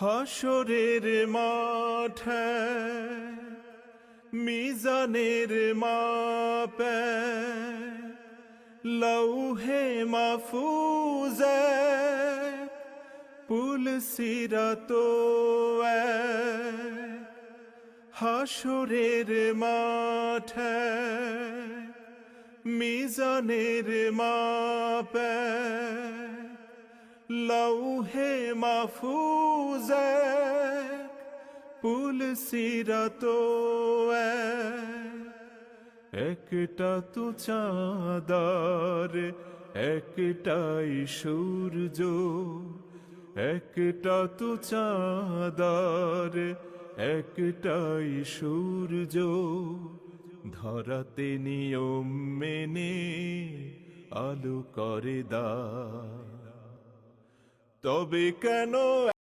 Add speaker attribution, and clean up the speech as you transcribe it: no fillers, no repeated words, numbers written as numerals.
Speaker 1: হাসরের মাঠে মিজানের মাপে লৌহে মাহফুজে পুল সিরাতো হাসরের মাঠে মিজানের মাপে লৌহে মাহফুজে পুল সিরাতো একটা তো চাঁদার একটাই সূর্য, একটা তো চাঁদার একটাই সূর্য, ধরাতে নিয়ম মেনে আলো করে দা। তবে কেন